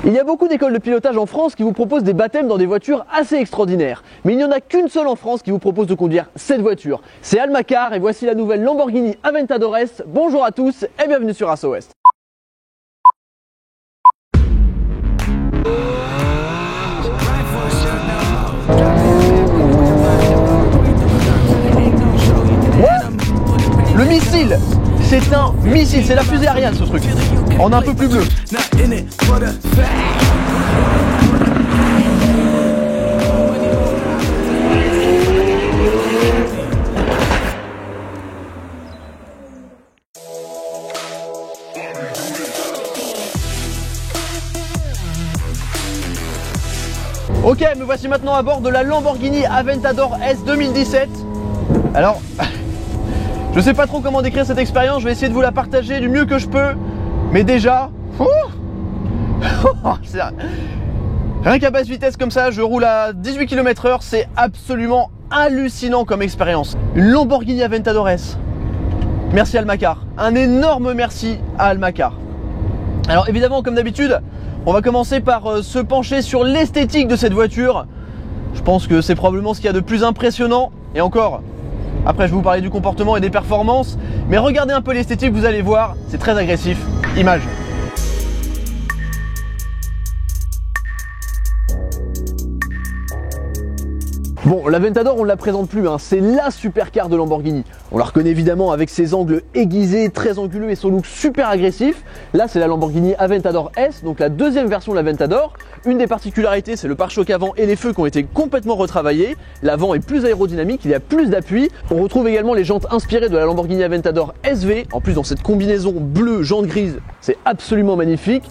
Il y a beaucoup d'écoles de pilotage en France qui vous proposent des baptêmes dans des voitures assez extraordinaires. Mais il n'y en a qu'une seule en France qui vous propose de conduire cette voiture. C'est Almacar et voici la nouvelle Lamborghini Aventador S. Bonjour à tous et bienvenue sur Asso West. Le missile, c'est un missile, c'est la fusée Ariane ce truc, en un peu plus bleu. Ok, me voici maintenant à bord de la Lamborghini Aventador S 2017. Alors, je sais pas trop comment décrire cette expérience, je vais essayer de vous la partager du mieux que je peux. Mais déjà, rien qu'à basse vitesse comme ça, je roule à 18 km/h, c'est absolument hallucinant comme expérience. Une Lamborghini Aventador S. Merci Almacar, un énorme merci à Almacar. Alors évidemment, comme d'habitude, on va commencer par se pencher sur l'esthétique de cette voiture. Je pense que c'est probablement ce qu'il y a de plus impressionnant. Et encore, après je vais vous parler du comportement et des performances. Mais regardez un peu l'esthétique, vous allez voir, c'est très agressif. Image. Bon, l'Aventador, on ne la présente plus, hein. C'est la supercar de Lamborghini. On la reconnaît évidemment avec ses angles aiguisés, très anguleux et son look super agressif. Là, c'est la Lamborghini Aventador S, donc la deuxième version de l'Aventador. Une des particularités, c'est le pare-choc avant et les feux qui ont été complètement retravaillés. L'avant est plus aérodynamique, il y a plus d'appui. On retrouve également les jantes inspirées de la Lamborghini Aventador SV. En plus, dans cette combinaison bleu, jante grise, c'est absolument magnifique.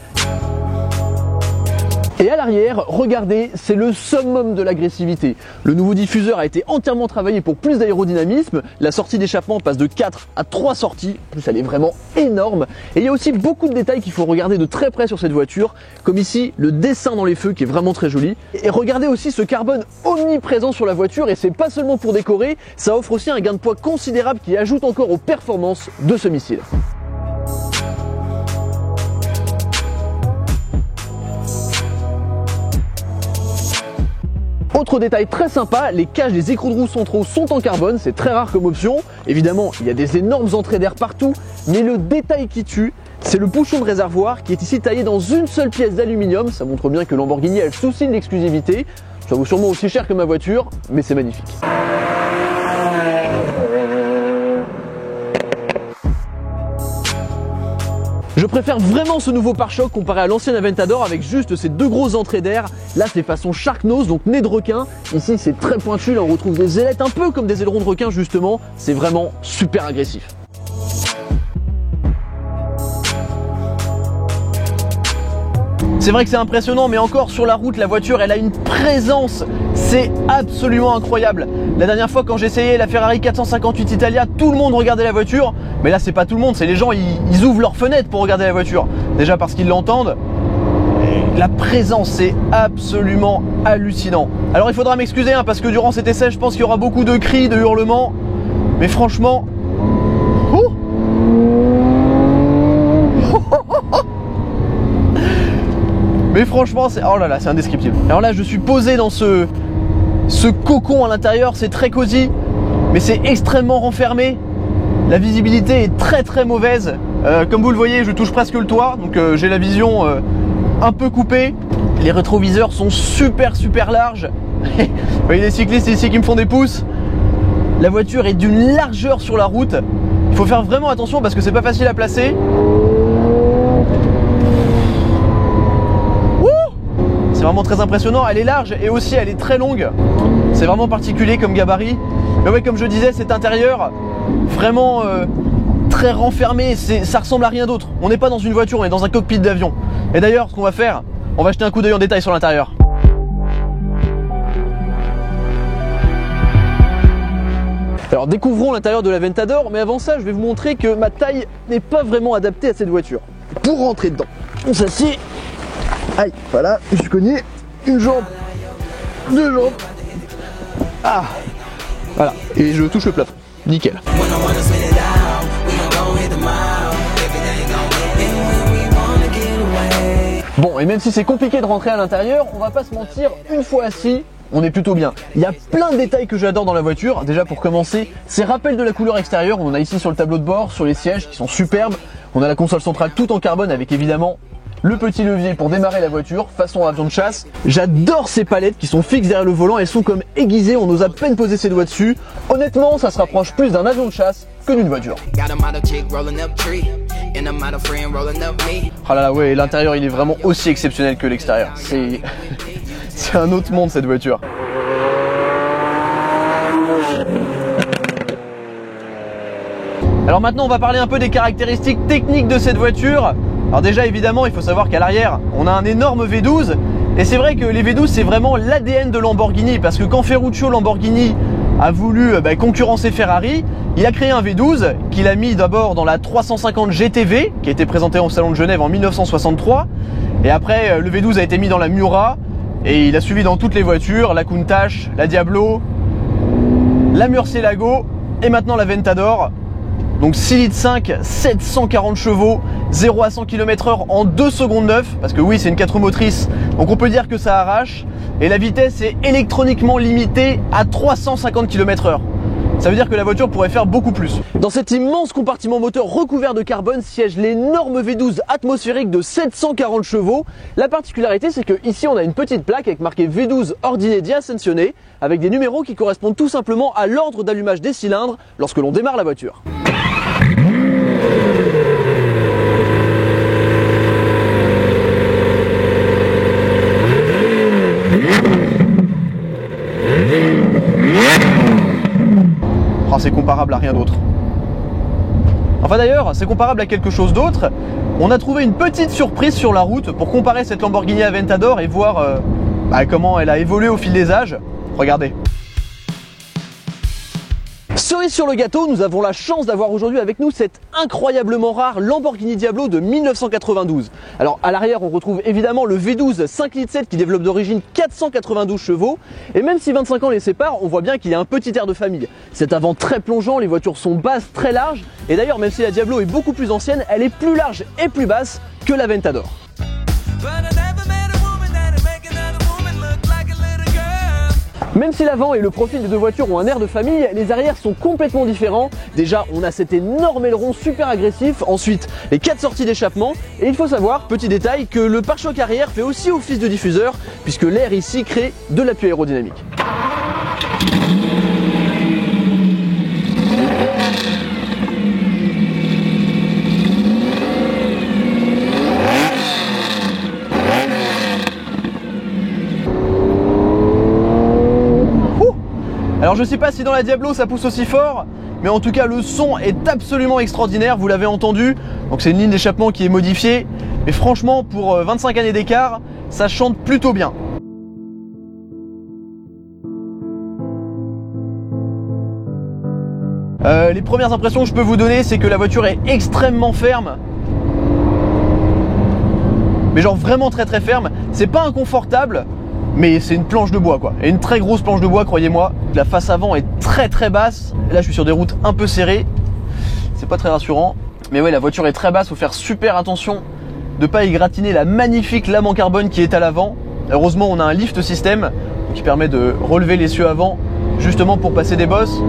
Et à l'arrière, regardez, c'est le summum de l'agressivité. Le nouveau diffuseur a été entièrement travaillé pour plus d'aérodynamisme. La sortie d'échappement passe de 4 à 3 sorties. En plus, elle est vraiment énorme. Et il y a aussi beaucoup de détails qu'il faut regarder de très près sur cette voiture. Comme ici, le dessin dans les feux qui est vraiment très joli. Et regardez aussi ce carbone omniprésent sur la voiture. Et c'est pas seulement pour décorer, ça offre aussi un gain de poids considérable qui ajoute encore aux performances de ce missile. Autre détail très sympa, les cages des écrous de roue centraux sont en carbone, c'est très rare comme option. Évidemment, il y a des énormes entrées d'air partout, mais le détail qui tue, c'est le bouchon de réservoir qui est ici taillé dans une seule pièce d'aluminium. Ça montre bien que Lamborghini a le souci de l'exclusivité. Ça vaut sûrement aussi cher que ma voiture, mais c'est magnifique. Je préfère vraiment ce nouveau pare-choc comparé à l'ancienne Aventador avec juste ces deux grosses entrées d'air. Là c'est façon shark nose, donc nez de requin. Ici c'est très pointu, là on retrouve des ailettes un peu comme des ailerons de requin justement. C'est vraiment super agressif. C'est vrai que c'est impressionnant, mais encore sur la route, la voiture elle a une présence, c'est absolument incroyable. La dernière fois quand j'ai essayé la Ferrari 458 Italia, tout le monde regardait la voiture, mais là c'est pas tout le monde, c'est les gens, ils ouvrent leurs fenêtres pour regarder la voiture. Déjà parce qu'ils l'entendent, la présence c'est absolument hallucinant. Alors il faudra m'excuser hein, parce que durant cet essai je pense qu'il y aura beaucoup de cris, de hurlements, mais franchement... Mais franchement, c'est oh là là, c'est indescriptible. Alors là, je suis posé dans ce cocon à l'intérieur, c'est très cosy, mais c'est extrêmement renfermé. La visibilité est très très mauvaise. Comme vous le voyez, je touche presque le toit, donc j'ai la vision un peu coupée. Les rétroviseurs sont super larges. Vous voyez les cyclistes ici qui me font des pouces. La voiture est d'une largeur sur la route. Il faut faire vraiment attention parce que c'est pas facile à placer. C'est vraiment très impressionnant, elle est large et aussi elle est très longue. C'est vraiment particulier comme gabarit. Mais ouais, comme je disais, cet intérieur vraiment très renfermé, ça ressemble à rien d'autre. On n'est pas dans une voiture, on est dans un cockpit d'avion. Et d'ailleurs, ce qu'on va faire, on va jeter un coup d'œil en détail sur l'intérieur. Alors découvrons l'intérieur de l'Aventador, mais avant ça, je vais vous montrer que ma taille n'est pas vraiment adaptée à cette voiture. Pour rentrer dedans, on s'assied. Aïe, voilà, je connais une jambe, deux jambes. Ah, voilà, et je touche le plafond. Nickel. Bon, et même si c'est compliqué de rentrer à l'intérieur, on va pas se mentir, une fois assis, on est plutôt bien. Il y a plein de détails que j'adore dans la voiture. Déjà pour commencer, ces rappels de la couleur extérieure, on en a ici sur le tableau de bord, sur les sièges qui sont superbes. On a la console centrale tout en carbone avec évidemment le petit levier pour démarrer la voiture, façon avion de chasse. J'adore ces palettes qui sont fixes derrière le volant, elles sont comme aiguisées, on ose à peine poser ses doigts dessus. Honnêtement, ça se rapproche plus d'un avion de chasse que d'une voiture. Ah là là, ouais, l'intérieur il est vraiment aussi exceptionnel que l'extérieur. C'est un autre monde cette voiture. Alors maintenant on va parler un peu des caractéristiques techniques de cette voiture. Alors déjà évidemment il faut savoir qu'à l'arrière on a un énorme V12 et c'est vrai que les V12 c'est vraiment l'ADN de Lamborghini parce que quand Ferruccio Lamborghini a voulu concurrencer Ferrari, il a créé un V12 qu'il a mis d'abord dans la 350 GTV qui a été présentée au Salon de Genève en 1963 et après le V12 a été mis dans la Miura et il a suivi dans toutes les voitures, la Countach, la Diablo, la Murcielago et maintenant la Ventador. Donc 6 litres 5, 740 chevaux, 0 à 100 km/h en 2 secondes 9, parce que oui c'est une 4 roues motrices, donc on peut dire que ça arrache, et la vitesse est électroniquement limitée à 350 km/h. Ça veut dire que la voiture pourrait faire beaucoup plus. Dans cet immense compartiment moteur recouvert de carbone siège l'énorme V12 atmosphérique de 740 chevaux. La particularité c'est que ici on a une petite plaque avec marqué V12 Ordine di Ascensione, avec des numéros qui correspondent tout simplement à l'ordre d'allumage des cylindres lorsque l'on démarre la voiture. Oh, c'est comparable à rien d'autre. Enfin d'ailleurs, c'est comparable à quelque chose d'autre. On a trouvé une petite surprise sur la route pour comparer cette Lamborghini Aventador et voir comment elle a évolué au fil des âges. Regardez. Cerise sur le gâteau, nous avons la chance d'avoir aujourd'hui avec nous cette incroyablement rare Lamborghini Diablo de 1992. Alors à l'arrière on retrouve évidemment le V12 5 litres 7 qui développe d'origine 492 chevaux et même si 25 ans les séparent, on voit bien qu'il y a un petit air de famille. Cet avant très plongeant, les voitures sont basses, très larges et d'ailleurs même si la Diablo est beaucoup plus ancienne, elle est plus large et plus basse que la Ventador. Même si l'avant et le profil des deux voitures ont un air de famille, les arrières sont complètement différents. Déjà, on a cet énorme aileron super agressif, ensuite les 4 sorties d'échappement, et il faut savoir, petit détail, que le pare-choc arrière fait aussi office de diffuseur, puisque l'air ici crée de l'appui aérodynamique. Alors je sais pas si dans la Diablo ça pousse aussi fort, mais en tout cas le son est absolument extraordinaire, vous l'avez entendu. Donc c'est une ligne d'échappement qui est modifiée, mais franchement pour 25 années d'écart, ça chante plutôt bien. Les premières impressions que je peux vous donner, c'est que la voiture est extrêmement ferme. Mais genre vraiment très très ferme, c'est pas inconfortable. Mais c'est une planche de bois quoi, et une très grosse planche de bois, croyez-moi. La face avant est très très basse, là je suis sur des routes un peu serrées, c'est pas très rassurant. Mais ouais, la voiture est très basse, faut faire super attention de pas égratiner la magnifique lame en carbone qui est à l'avant. Heureusement on a un lift système qui permet de relever l'essieu avant, justement pour passer des bosses.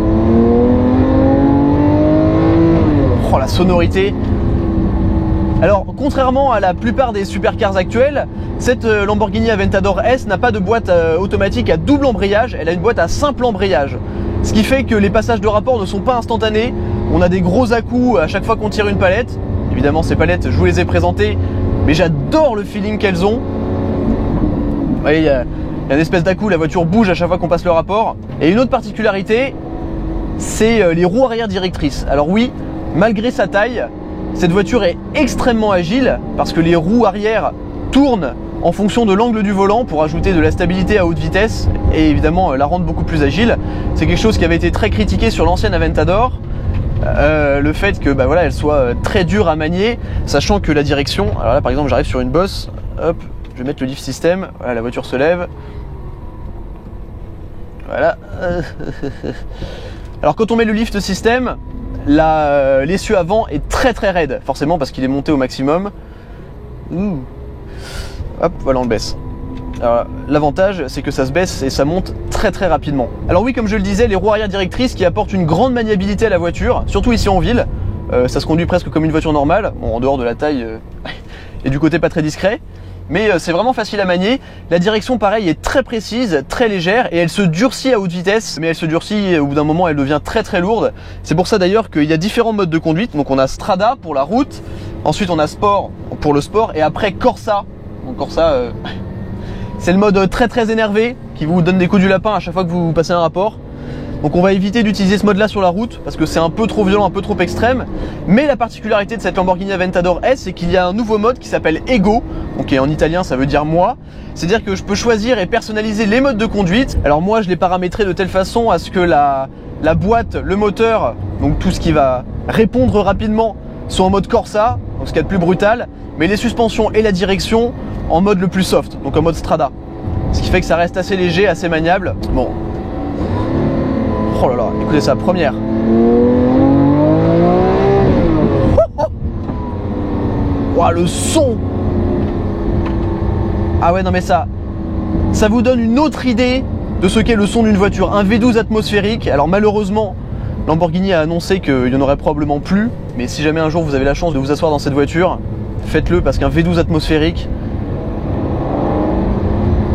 Oh la sonorité. Alors, contrairement à la plupart des supercars actuelles, cette Lamborghini Aventador S n'a pas de boîte automatique à double embrayage, elle a une boîte à simple embrayage. Ce qui fait que les passages de rapport ne sont pas instantanés, on a des gros à-coups à chaque fois qu'on tire une palette. Évidemment, ces palettes, je vous les ai présentées, mais j'adore le feeling qu'elles ont. Vous voyez, il y a une espèce d'à-coup, la voiture bouge à chaque fois qu'on passe le rapport. Et une autre particularité, c'est les roues arrière directrices. Alors oui, malgré sa taille, cette voiture est extrêmement agile parce que les roues arrière tournent en fonction de l'angle du volant pour ajouter de la stabilité à haute vitesse et évidemment la rendre beaucoup plus agile. C'est quelque chose qui avait été très critiqué sur l'ancienne Aventador, le fait que voilà, elle soit très dure à manier, sachant que la direction, alors là par exemple j'arrive sur une bosse, hop, je vais mettre le lift system, voilà, la voiture se lève, voilà. Alors quand on met le lift system, l'essieu avant est très très raide, forcément parce qu'il est monté au maximum. hop, voilà, on le baisse. Alors, l'avantage, c'est que ça se baisse et ça monte très très rapidement. Alors oui, comme je le disais, les roues arrière directrices qui apportent une grande maniabilité à la voiture, surtout ici en ville. Ça se conduit presque comme une voiture normale, bon, en dehors de la taille et du côté pas très discret. Mais c'est vraiment facile à manier. La direction, pareil, est très précise, très légère et elle se durcit à haute vitesse. Mais elle se durcit, au bout d'un moment, elle devient très très lourde. C'est pour ça d'ailleurs qu'il y a différents modes de conduite. Donc on a Strada pour la route, ensuite on a Sport pour le sport et après Corsa. Donc Corsa, c'est le mode très très énervé qui vous donne des coups du lapin à chaque fois que vous passez un rapport. Donc on va éviter d'utiliser ce mode là sur la route parce que c'est un peu trop violent, un peu trop extrême. Mais la particularité de cette Lamborghini Aventador S, c'est qu'il y a un nouveau mode qui s'appelle Ego, donc en italien ça veut dire moi. C'est-à-dire que je peux choisir et personnaliser les modes de conduite. Alors moi je l'ai paramétré de telle façon à ce que la boîte, le moteur, donc tout ce qui va répondre rapidement soit en mode Corsa, donc ce qu'il y a de plus brutal, mais les suspensions et la direction en mode le plus soft, donc en mode Strada. Ce qui fait que ça reste assez léger, assez maniable. Bon. Oh là là, écoutez ça, première. Wow, le son. Ah ouais, non mais ça vous donne une autre idée de ce qu'est le son d'une voiture. Un V12 atmosphérique. Alors malheureusement, Lamborghini a annoncé qu'il n'y en aurait probablement plus. Mais si jamais un jour vous avez la chance de vous asseoir dans cette voiture, faites-le parce qu'un V12 atmosphérique,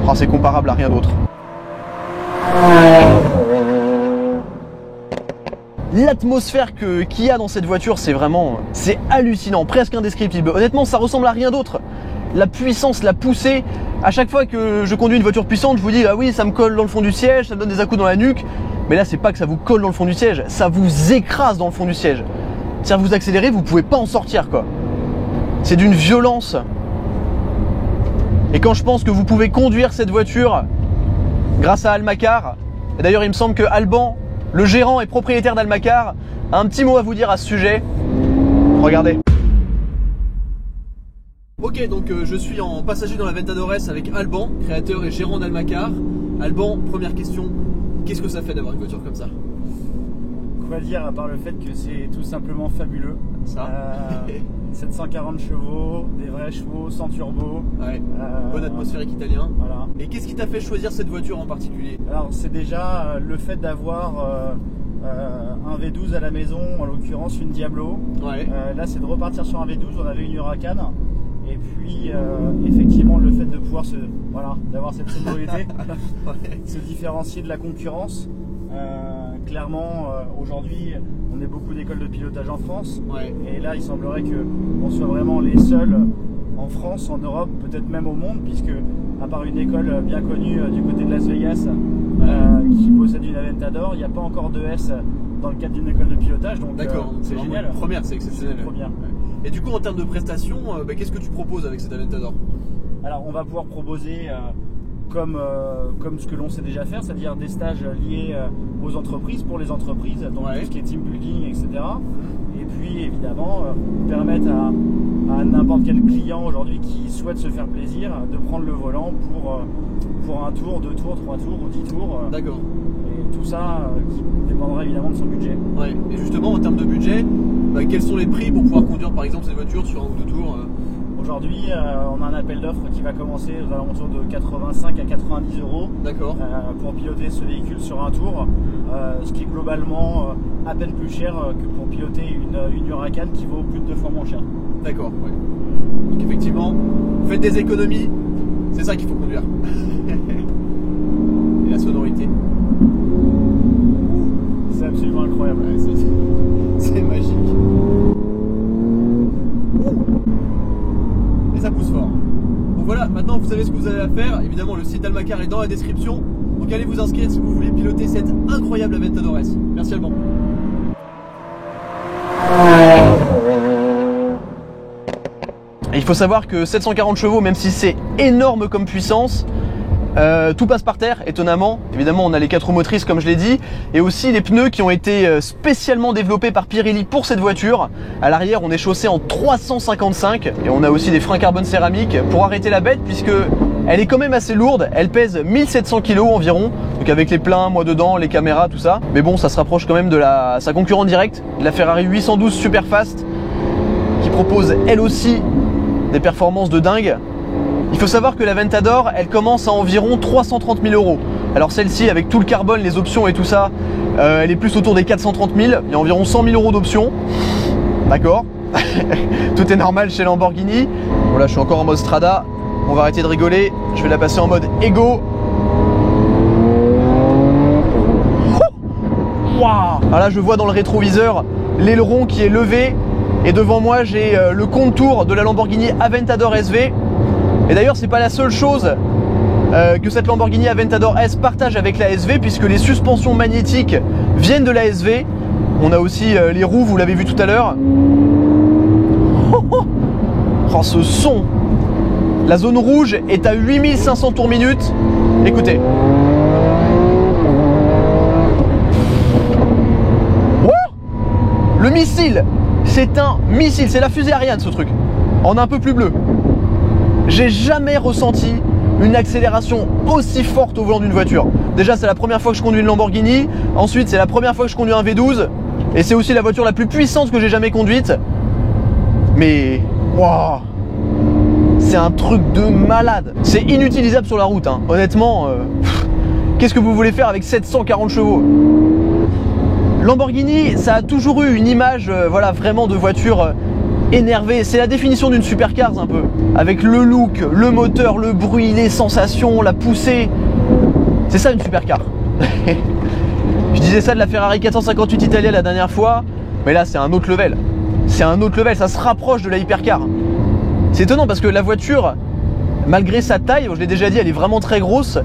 oh, c'est comparable à rien d'autre. L'atmosphère qu'il y a dans cette voiture, c'est hallucinant, presque indescriptible. Honnêtement, ça ressemble à rien d'autre. La puissance, la poussée. À chaque fois que je conduis une voiture puissante, je vous dis ah oui, ça me colle dans le fond du siège, ça me donne des à-coups dans la nuque. Mais là, c'est pas que ça vous colle dans le fond du siège, ça vous écrase dans le fond du siège. C'est-à-dire vous accélérez, vous pouvez pas en sortir quoi. C'est d'une violence. Et quand je pense que vous pouvez conduire cette voiture grâce à Almacar, et d'ailleurs il me semble que Alban, le gérant et propriétaire d'Almacar, a un petit mot à vous dire à ce sujet. Regardez. Ok, donc je suis en passager dans la Aventador S avec Alban, créateur et gérant d'Almacar. Alban, première question, qu'est-ce que ça fait d'avoir une voiture comme ça? Quoi dire à part le fait que c'est tout simplement fabuleux. Ça 740 chevaux, des vrais chevaux, sans turbo. Ouais. Bon atmosphérique italien. Voilà. Et qu'est-ce qui t'a fait choisir cette voiture en particulier? Alors c'est déjà le fait d'avoir un V12 à la maison, en l'occurrence une Diablo. Ouais. Là c'est de repartir sur un V12, on avait une Huracan. Et puis effectivement le fait de pouvoir d'avoir cette sobriété, ouais. Se différencier de la concurrence. Clairement aujourd'hui on est beaucoup d'écoles de pilotage en France, ouais. Et là il semblerait qu'on soit vraiment les seuls en France, en Europe, peut-être même au monde, puisque à part une école bien connue du côté de Las Vegas qui possède une Aventador, il n'y a pas encore de S dans le cadre d'une école de pilotage. Donc d'accord, c'est génial. Une première, c'est exceptionnel. Première. Ouais. Et du coup en termes de prestations, qu'est-ce que tu proposes avec cette Aventador? Alors on va pouvoir proposer comme ce que l'on sait déjà faire, c'est-à-dire des stages liés aux entreprises, pour les entreprises, donc ouais. Tout ce qui est team building, etc. Et puis évidemment permettre à n'importe quel client aujourd'hui qui souhaite se faire plaisir de prendre le volant pour un tour, 2 tours, 3 tours ou 10 tours. D'accord. Et tout ça qui dépendra évidemment de son budget. Ouais. Et justement en termes de budget, quels sont les prix pour pouvoir conduire par exemple cette voiture sur un ou 2 tours? Aujourd'hui, on a un appel d'offres qui va commencer aux alentours de 85 à 90 euros. D'accord. Pour piloter ce véhicule sur un tour, ce qui est globalement à peine plus cher que pour piloter une Huracan qui vaut plus de 2 fois moins cher. D'accord. Ouais. Donc effectivement, faites des économies, c'est ça qu'il faut conduire. Et la sonorité. C'est absolument incroyable. Ouais, c'est magique. Et ça pousse fort. Donc voilà, maintenant vous savez ce que vous avez à faire. Évidemment, le site d'Almacar est dans la description. Donc allez vous inscrire si vous voulez piloter cette incroyable Aventador S. Merci Alban. Il faut savoir que 740 chevaux, même si c'est énorme comme puissance, tout passe par terre, étonnamment. Évidemment, on a les 4 roues motrices, comme je l'ai dit, et aussi les pneus qui ont été spécialement développés par Pirelli pour cette voiture. À l'arrière, on est chaussé en 355, et on a aussi des freins carbone céramique pour arrêter la bête, puisque elle est quand même assez lourde. Elle pèse 1700 kg environ, donc avec les pleins, moi dedans, les caméras, tout ça. Mais bon, ça se rapproche quand même de sa concurrente directe, la Ferrari 812 Superfast, qui propose elle aussi des performances de dingue. Il faut savoir que la Aventador, elle commence à environ 330 000 €. Alors celle-ci, avec tout le carbone, les options et tout ça, elle est plus autour des 430 000. Il y a environ 100 000 € d'options. D'accord. Tout est normal chez Lamborghini. Bon là, je suis encore en mode Strada. On va arrêter de rigoler. Je vais la passer en mode Ego. Wow. Alors là, je vois dans le rétroviseur l'aileron qui est levé. Et devant moi, j'ai le contour de la Lamborghini Aventador SV. Et d'ailleurs, c'est pas la seule chose que cette Lamborghini Aventador S partage avec la SV, puisque les suspensions magnétiques viennent de la SV. On a aussi les roues, vous l'avez vu tout à l'heure. Oh, ce son! La zone rouge est à 8500 tours minute. Écoutez. Oh, le missile! C'est un missile, c'est la fusée Ariane ce truc. En un peu plus bleu. J'ai jamais ressenti une accélération aussi forte au volant d'une voiture. Déjà, c'est la première fois que je conduis une Lamborghini. Ensuite, c'est la première fois que je conduis un V12. Et c'est aussi la voiture la plus puissante que j'ai jamais conduite. Mais wow, c'est un truc de malade. C'est inutilisable sur la route, hein. Honnêtement, qu'est-ce que vous voulez faire avec 740 chevaux? Lamborghini, ça a toujours eu une image voilà, vraiment de voiture énervée. C'est la définition d'une supercar un peu. Avec le look, le moteur, le bruit, les sensations, la poussée. C'est ça une supercar. Je disais ça de la Ferrari 458 Italia la dernière fois, mais là c'est un autre level. C'est un autre level, ça se rapproche de la hypercar. C'est étonnant parce que la voiture, malgré sa taille, je l'ai déjà dit, elle est vraiment très grosse,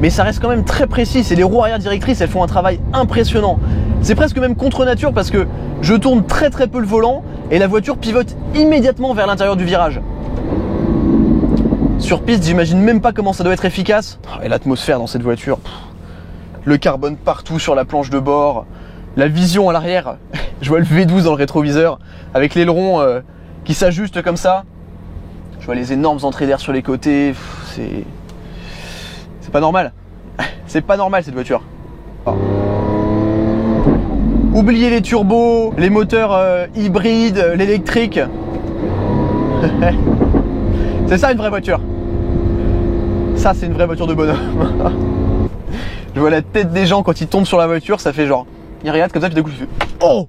mais ça reste quand même très précis. Et les roues arrière directrices, elles font un travail impressionnant. C'est presque même contre nature parce que je tourne très peu le volant et la voiture pivote immédiatement vers l'intérieur du virage. Sur piste, j'imagine même pas comment ça doit être efficace. Et l'atmosphère dans cette voiture, le carbone partout sur la planche de bord, la vision à l'arrière. Je vois le V12 dans le rétroviseur avec l'aileron qui s'ajuste comme ça. Je vois les énormes entrées d'air sur les côtés. C'est pas normal. C'est pas normal cette voiture. Oh. Oubliez les turbos, les moteurs hybrides, l'électrique. C'est ça une vraie voiture. Ça c'est une vraie voiture de bonhomme. Je vois la tête des gens quand ils tombent sur la voiture, ça fait genre, ils regardent comme ça, puis d'un coup je fais oh.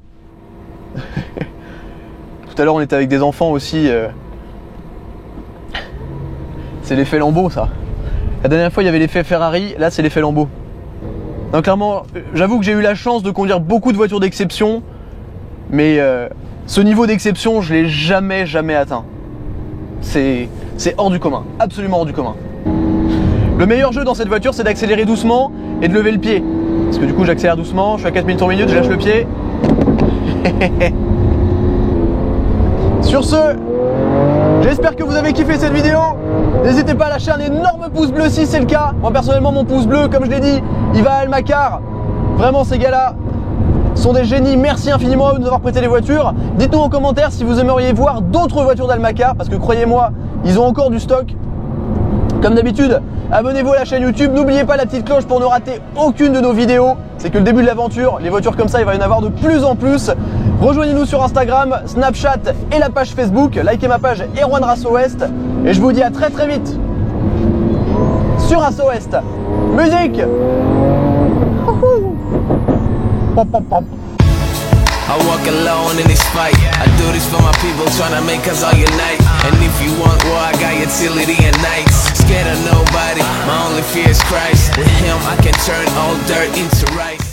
Tout à l'heure on était avec des enfants aussi. C'est l'effet Lambo ça. La dernière fois il y avait l'effet Ferrari, là c'est l'effet Lambo. Donc clairement, j'avoue que j'ai eu la chance de conduire beaucoup de voitures d'exception, mais ce niveau d'exception je l'ai jamais atteint. C'est hors du commun, absolument hors du commun. Le meilleur jeu dans cette voiture, c'est d'accélérer doucement et de lever le pied. Parce que du coup, j'accélère doucement, je suis à 4000 tours minute, je lâche le pied. Sur ce, j'espère que vous avez kiffé cette vidéo. N'hésitez pas à lâcher un énorme pouce bleu si c'est le cas. Moi, personnellement, mon pouce bleu, comme je l'ai dit, il va à Almacar. Vraiment, ces gars-là sont des génies. Merci infiniment à eux de nous avoir prêté les voitures. Dites-nous en commentaire si vous aimeriez voir d'autres voitures d'Almacar, parce que croyez-moi, ils ont encore du stock. Comme d'habitude, abonnez-vous à la chaîne YouTube, n'oubliez pas la petite cloche pour ne rater aucune de nos vidéos. C'est que le début de l'aventure, les voitures comme ça, il va y en avoir de plus en plus. Rejoignez-nous sur Instagram, Snapchat et la page Facebook. Likez ma page Erwan Race Ouest. Et je vous dis à très vite sur Race Ouest. Musique. Pop, pop, pop. I walk alone in this fight. I do this for my people, tryna make us all unite. And if you want war, I got utility and nights. Scared of nobody, my only fear is Christ. With him I can turn all dirt into rice.